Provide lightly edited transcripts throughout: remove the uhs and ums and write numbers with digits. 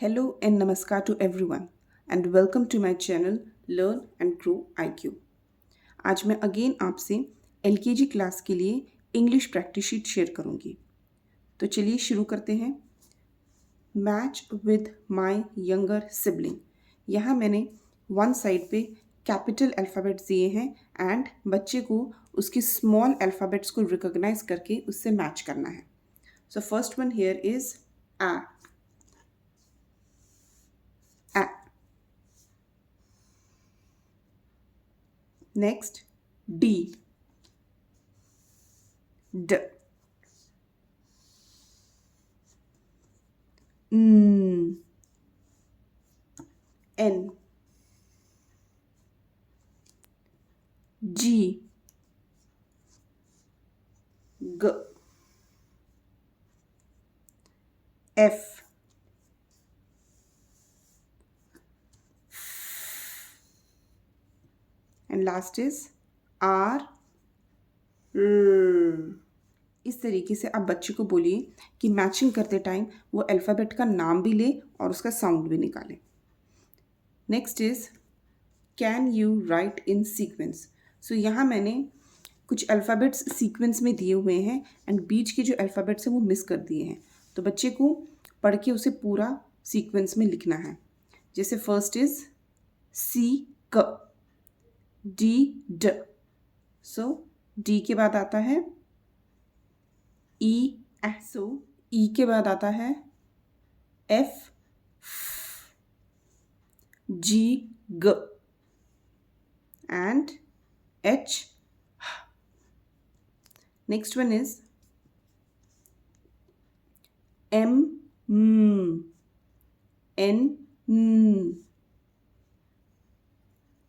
Hello and namaskar to everyone and welcome to my channel Learn and Grow IQ. आज मैं again आपसे LKG class के लिए English practice sheet share करूंगी। तो चलिए शुरू करते हैं। Match with my younger sibling. यहाँ मैंने वन साइड पे कैपिटल अल्फ़ाबेट्स दिए हैं एंड बच्चे को उसके स्मॉल अल्फ़ाबेट्स को रिकॉग्नाइज करके उससे मैच करना है। So first one here is A. Next, D, D, N, N, G, G, F, and last is R, R. इस तरीके से आप बच्चे को बोलिए कि मैचिंग करते टाइम वो अल्फ़ाबेट का नाम भी ले और उसका साउंड भी निकाले। Next is can you write in sequence. So यहाँ मैंने कुछ अल्फ़ाबेट्स सीक्वेंस में दिए हुए हैं एंड बीच के जो अल्फ़ाबेट्स हैं वो मिस कर दिए हैं, तो बच्चे को पढ़ के उसे पूरा सीक्वेंस में लिखना है। जैसे फर्स्ट इज सी क, डी ड। सो डी के बाद आता है ई सो ई के बाद आता है एफ, जी ग and H. Next one is M N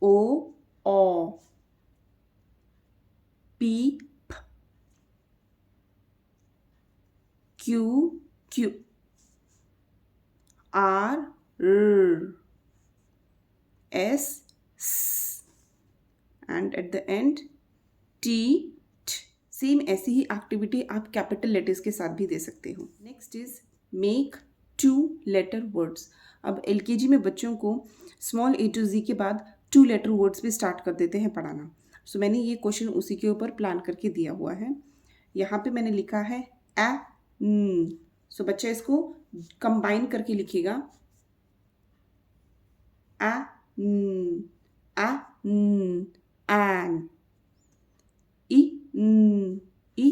O ऑ P Q, Q, R, R, S, S, and at the end T, T. Same ऐसी ही एक्टिविटी आप कैपिटल लेटर्स के साथ भी दे सकते हो। Next is make 2 letter words. अब एलकेजी में बच्चों को स्मॉल A to Z के बाद 2 लेटर वर्ड्स भी स्टार्ट कर देते हैं पढ़ाना। सो मैंने ये क्वेश्चन उसी के ऊपर प्लान करके दिया हुआ है। यहाँ पे मैंने लिखा है ए। सो बच्चा इसको कंबाइन करके लिखेगा आ आ एन ई ई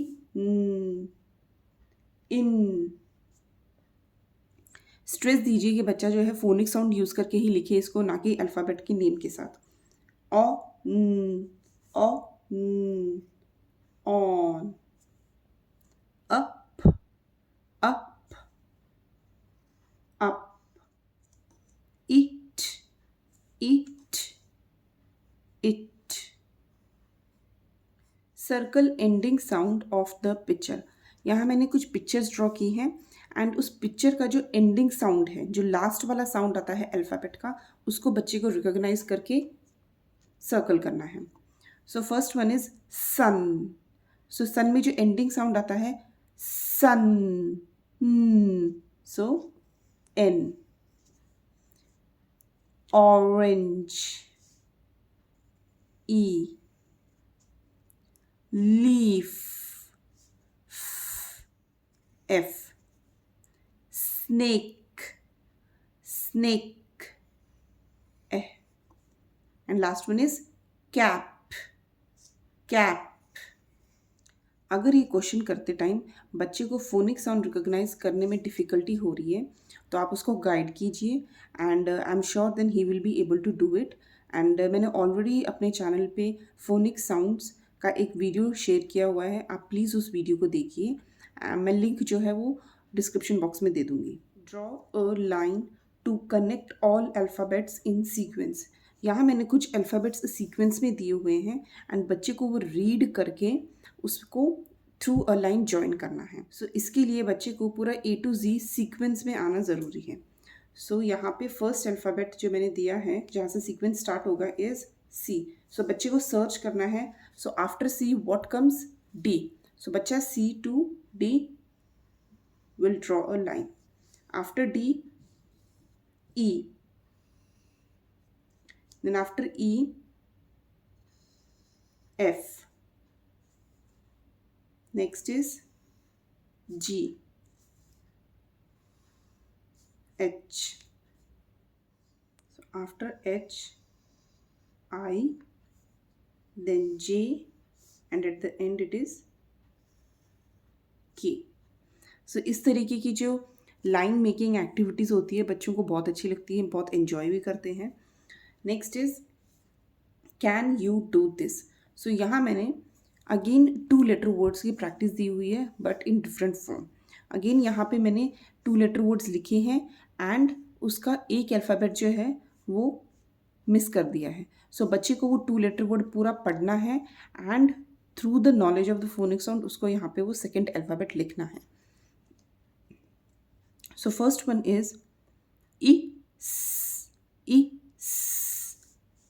इन। स्ट्रेस दीजिए कि बच्चा जो है फोनिक साउंड यूज करके ही लिखे इसको, ना कि अल्फ़ाबेट के नेम के साथ। O on, up up up, eat, eat, it. Circle ending sound of the picture. यहाँ मैंने कुछ पिक्चर्स ड्रॉ की हैं एंड उस पिक्चर का जो एंडिंग साउंड है, जो लास्ट वाला साउंड आता है अल्फ़ाबेट का, उसको बच्चे को रिकॉग्नाइज करके सर्कल करना है। सो फर्स्ट वन इज सन। सो सन में जो एंडिंग साउंड आता है सन, सो N. Orange, E, leaf, F, snake, snake, eh, and last one is cap, cap. अगर ये क्वेश्चन करते टाइम बच्चे को फोनिक साउंड रिकॉग्नाइज करने में डिफ़िकल्टी हो रही है तो आप उसको गाइड कीजिए and I am sure then he will be able to do it. And मैंने ऑलरेडी अपने चैनल पे फोनिक साउंड्स का एक वीडियो शेयर किया हुआ है, आप प्लीज़ उस वीडियो को देखिए। मैं लिंक जो है वो डिस्क्रिप्शन बॉक्स में दे दूँगी। Draw a line to connect all alphabets in sequence. यहाँ मैंने कुछ अल्फ़ाबेट्स सीक्वेंस में दिए हुए हैं एंड बच्चे को वो रीड करके उसको थ्रू अ लाइन ज्वाइन करना है। सो इसके लिए बच्चे को पूरा A to Z सीक्वेंस में आना ज़रूरी है। सो यहाँ पे फर्स्ट अल्फ़ाबेट जो मैंने दिया है जहाँ से सीक्वेंस स्टार्ट होगा इज़ C। सो बच्चे को सर्च करना है। So after C what comes D। सो बच्चा C to D will draw a line. After D E. Then after E, F. Next is G, H. So after H, I, then J, and at the end it is K. सो इस तरीके की जो line making activities होती है बच्चों को बहुत अच्छी लगती है, बहुत एंजॉय भी करते हैं. Next is can you do this. So यहाँ मैंने अगेन 2 लेटर वर्ड्स की प्रैक्टिस दी हुई है but in different form. Again यहाँ पे मैंने 2 लेटर वर्ड्स लिखे हैं एंड उसका एक अल्फ़ाबेट जो है वो मिस कर दिया है. सो बच्चे को वो 2 लेटर वर्ड पूरा पढ़ना है and through the knowledge of the phonic sound उसको यहाँ पे वो सेकेंड अल्फ़ाबेट लिखना है. So first one is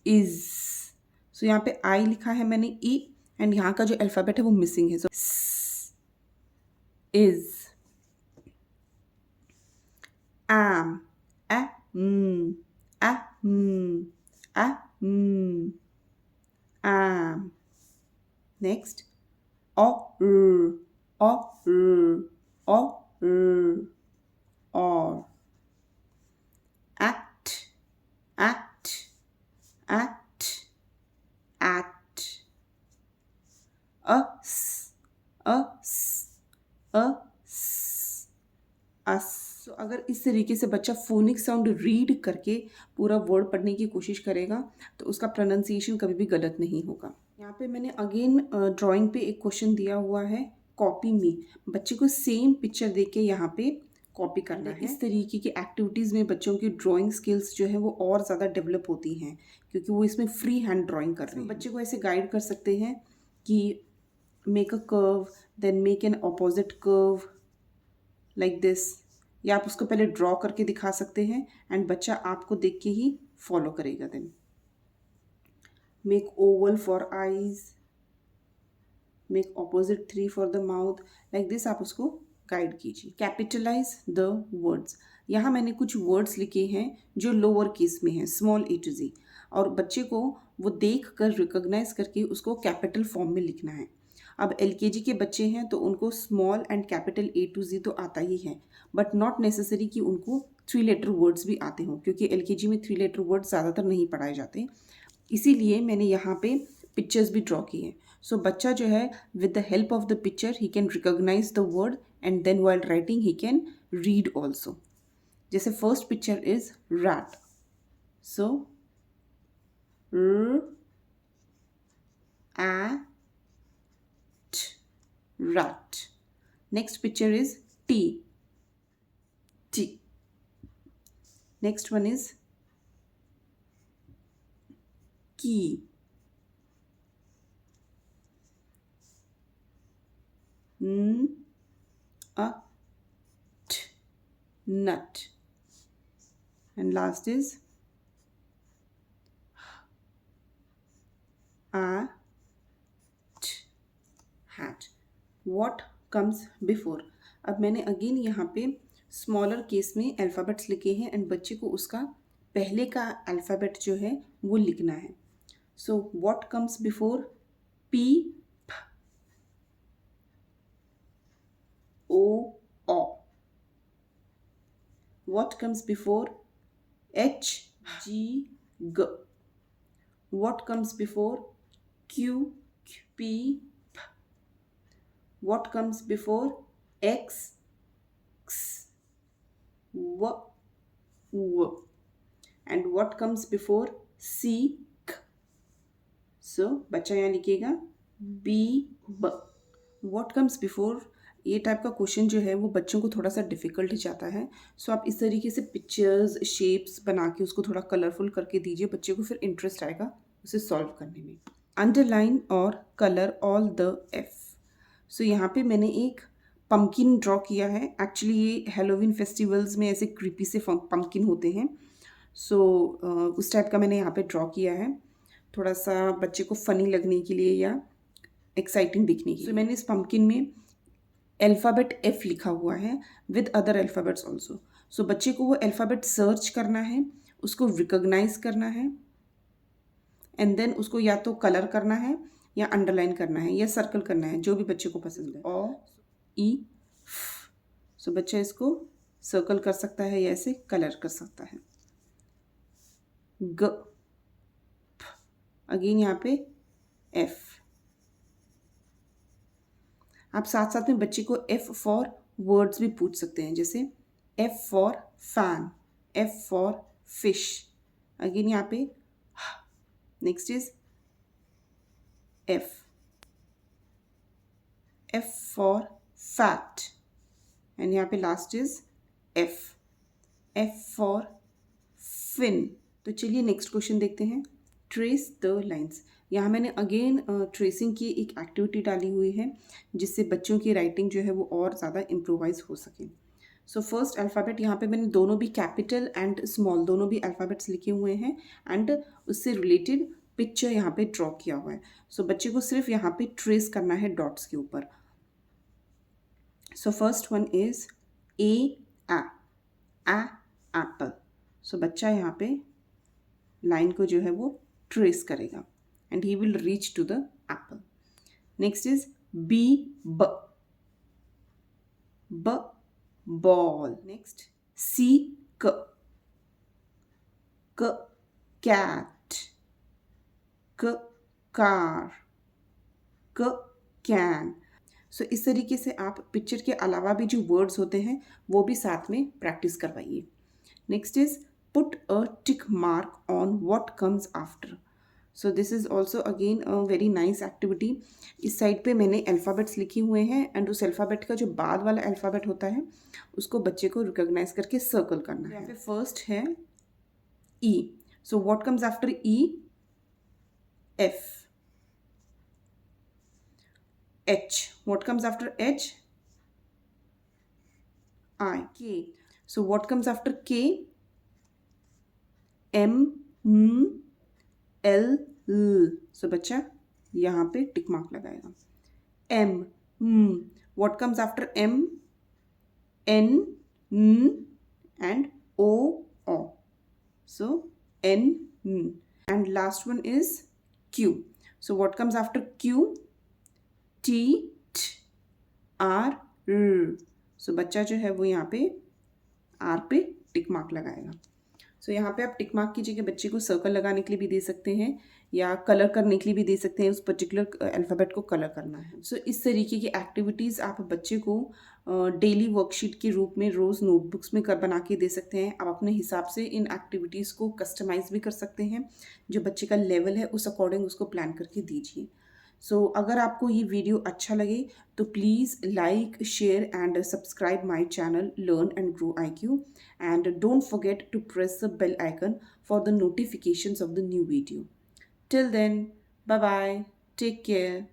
is. So यहाँ पे I लिखा है मैंने E एंड यहाँ का जो अल्फ़ाबेट है वो मिसिंग है. So is. am, am. Next or, or. Act, us, us. So, अगर इस तरीके से बच्चा फोनिक साउंड रीड करके पूरा वर्ड पढ़ने की कोशिश करेगा तो उसका प्रोनाउंसिएशन कभी भी गलत नहीं होगा. यहाँ पे मैंने अगेन ड्राइंग पे एक क्वेश्चन दिया हुआ है, कॉपी मी. बच्चे को सेम पिक्चर देख के यहाँ पे कॉपी करना है. इस तरीके की एक्टिविटीज़ में बच्चों की ड्राइंग स्किल्स जो है वो और ज़्यादा डेवलप होती हैं क्योंकि वो इसमें फ्री हैंड ड्राइंग कर रहे हैं. बच्चे को ऐसे गाइड कर सकते हैं कि make a curve, then make an opposite curve like this, या आप उसको पहले ड्रॉ करके दिखा सकते हैं एंड बच्चा आपको देख के ही फॉलो करेगा. Then make oval for eyes, make opposite 3 for the mouth, like this आप उसको गाइड कीजिए. Capitalise the words. यहाँ मैंने कुछ वर्ड्स लिखे हैं जो लोअर केस में हैं, स्मॉल ए टू जी, और बच्चे को वो देख कर रिकोगनाइज करके उसको कैपिटल फॉर्म में लिखना है. अब एलकेजी के बच्चे हैं तो उनको small and capital A to G तो आता ही है बट नॉट नेसेसरी कि उनको 3 लेटर वर्ड्स भी आते हों क्योंकि एलकेजी में 3 लेटर वर्ड्स ज़्यादातर नहीं पढ़ाए जाते. इसीलिए मैंने यहाँ पे पिक्चर्स भी ड्रॉ किए हैं. सो बच्चा जो है with the help of the picture he can recognize the word and then while writing he can read also. जैसे first picture is rat. So rat. Next picture is T. Next one is key. Nut. And last is hat. What comes before. अब मैंने again यहाँ पे smaller case में alphabets लिखे हैं and बच्चे को उसका पहले का अल्फ़ाबेट जो है वो लिखना है. So what comes before P, O, O. What comes before H, G, ग. What comes before Q, P. What comes before X, X, W, W. And what comes before C, K. So, बच्चा यहाँ लिखेगा B, B. What comes before, ये type का question जो है वो बच्चों को थोड़ा सा डिफ़िकल्ट जाता है. सो आप इस तरीके से पिक्चर्स, शेप्स बना के उसको थोड़ा कलरफुल करके दीजिए, बच्चे को फिर इंटरेस्ट आएगा उसे सॉल्व करने में. अंडरलाइन और कलर ऑल द F. सो यहाँ पे मैंने एक पम्पकिन ड्रॉ किया है. एक्चुअली ये हेलोवीन फेस्टिवल्स में ऐसे क्रीपी से पम्पकिन होते हैं. सो उस टाइप का मैंने यहाँ पे ड्रॉ किया है थोड़ा सा बच्चे को फ़नी लगने के लिए या एक्साइटिंग दिखने के लिए. सो मैंने इस पम्पकिन में अल्फ़ाबेट F लिखा हुआ है विद अदर अल्फ़ाबेट्स ऑल्सो। सो बच्चे को वो अल्फ़ाबेट सर्च करना है, उसको रिकॉग्नाइज करना है एंड देन उसको या तो कलर करना है या अंडरलाइन करना है या सर्कल करना है, जो भी बच्चे को पसंद है। ओ ई सो बच्चा इसको सर्कल कर सकता है या ऐसे कलर कर सकता है। ग अगेन यहाँ पे एफ। आप साथ साथ में बच्चे को एफ फॉर वर्ड्स भी पूछ सकते हैं, जैसे F for fan, F for fish. Again यहाँ पे next is F, F for fat and यहाँ पे last is F, F for fin. तो चलिए नेक्स्ट क्वेश्चन देखते हैं। Trace the lines. यहाँ मैंने अगेन ट्रेसिंग की एक एक्टिविटी डाली हुई है जिससे बच्चों की राइटिंग जो है वो और ज़्यादा इम्प्रोवाइज हो सके। सो फर्स्ट अल्फ़ाबेट यहाँ पे मैंने दोनों भी कैपिटल एंड स्मॉल दोनों भी अल्फ़ाबेट्स लिखे हुए हैं एंड उससे रिलेटेड पिक्चर यहाँ पे ड्रॉ किया हुआ है। सो बच्चे को सिर्फ यहाँ पे ट्रेस करना है डॉट्स के ऊपर। So first one is A apple. So बच्चा यहाँ पे लाइन को जो है वो ट्रेस करेगा and he will reach to the apple. Next is B ball. Next C cat, car, can. So इस तरीके से आप पिक्चर के अलावा भी जो वर्ड्स होते हैं वो भी साथ में प्रैक्टिस करवाइए। Next is put a tick mark on what comes after. So this is also again a very nice activity. इस साइड पे मैंने अल्फ़ाबेट्स लिखे हुए हैं एंड उस अल्फ़ाबेट का जो बाद वाला अल्फ़ाबेट होता है उसको बच्चे को रिकॉग्नाइज करके सर्कल करना है। यहाँ पे फर्स्ट है E. So what comes after E? F. H. What comes after H? I. K. So what comes after K? M, M, L, L. So बच्चा यहाँ पे टिक मार्क लगाएगा। M, M. What comes after M? N, N, and O, O. So N, N. And last one is Q. So what comes after Q? T, T, R, R. सो बच्चा जो है वो यहाँ पे आर पे tick mark लगाएगा। सो यहाँ पे आप टिक मार्क की जगह बच्चे को सर्कल लगाने के लिए भी दे सकते हैं या कलर करने के लिए भी दे सकते हैं, उस पर्टिकुलर अल्फ़ाबेट को कलर करना है। सो इस तरीके की एक्टिविटीज़ आप बच्चे को डेली वर्कशीट के रूप में रोज़ नोटबुक्स में बना के दे सकते हैं। आप अपने हिसाब से इन एक्टिविटीज़ को कस्टमाइज़ भी कर सकते हैं, जो बच्चे का लेवल है उस अकॉर्डिंग उसको प्लान करके दीजिए। सो अगर आपको ये वीडियो अच्छा लगे तो please like, share and subscribe my channel learn and grow IQ, and don't forget to press the bell icon for the notifications of the new video. Till then, bye bye, take care.